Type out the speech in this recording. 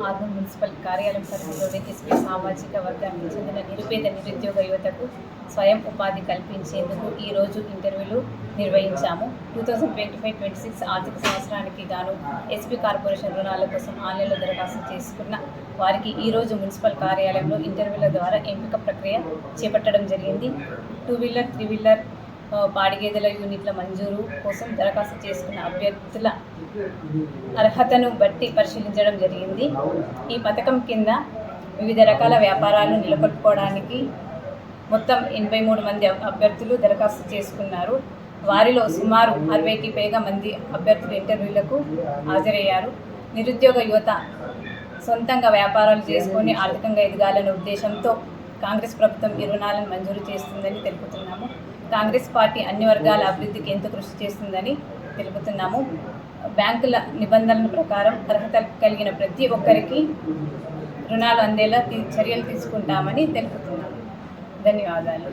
Armoor municipal కార్యాలయం పరిధిలోని SP సామాజిక వర్గానికి చెందిన నిరుపేద నిరుద్యోగ యువతకు స్వయం ఉపాధి కల్పించేందుకు ఈరోజు ఇంటర్వ్యూలు నిర్వహించాము. 2025-26 ఆర్థిక సంవత్సరానికి గాను ఎస్పీ కార్పొరేషన్ రుణాల కోసం ఆన్లైన్లో దరఖాస్తు చేసుకున్న వారికి ఈరోజు మున్సిపల్ కార్యాలయంలో ఇంటర్వ్యూల ద్వారా ఎంపిక ప్రక్రియ చేపట్టడం జరిగింది. 2 వీలర్ 3 వీలర్ పాడిగేదెల యూనిట్ల మంజూరు కోసం దరఖాస్తు చేసుకున్న అభ్యర్థుల అర్హతను బట్టి పరిశీలించడం జరిగింది. ఈ పథకం కింద వివిధ రకాల వ్యాపారాలను నెలకొల్పుకోవడానికి మొత్తం 83 మంది అభ్యర్థులు దరఖాస్తు చేసుకున్నారు. వారిలో సుమారు 60కి పైగా మంది అభ్యర్థులు ఇంటర్వ్యూలకు హాజరయ్యారు. నిరుద్యోగ యువత సొంతంగా వ్యాపారాలు చేసుకొని ఆర్థికంగా ఎదగాలనే ఉద్దేశంతో కాంగ్రెస్ ప్రభుత్వం ఈ రుణాలను మంజూరు చేస్తుందని తెలుపుతున్నాము. కాంగ్రెస్ పార్టీ అన్ని వర్గాల అభివృద్ధికి ఎంతో కృషి చేస్తుందని తెలుపుతున్నాము. బ్యాంకుల నిబంధనల ప్రకారం అర్హత కలిగిన ప్రతి ఒక్కరికి రుణాలు అందేలా చర్యలు తీసుకుంటామని తెలుపుతున్నాము. ధన్యవాదాలు.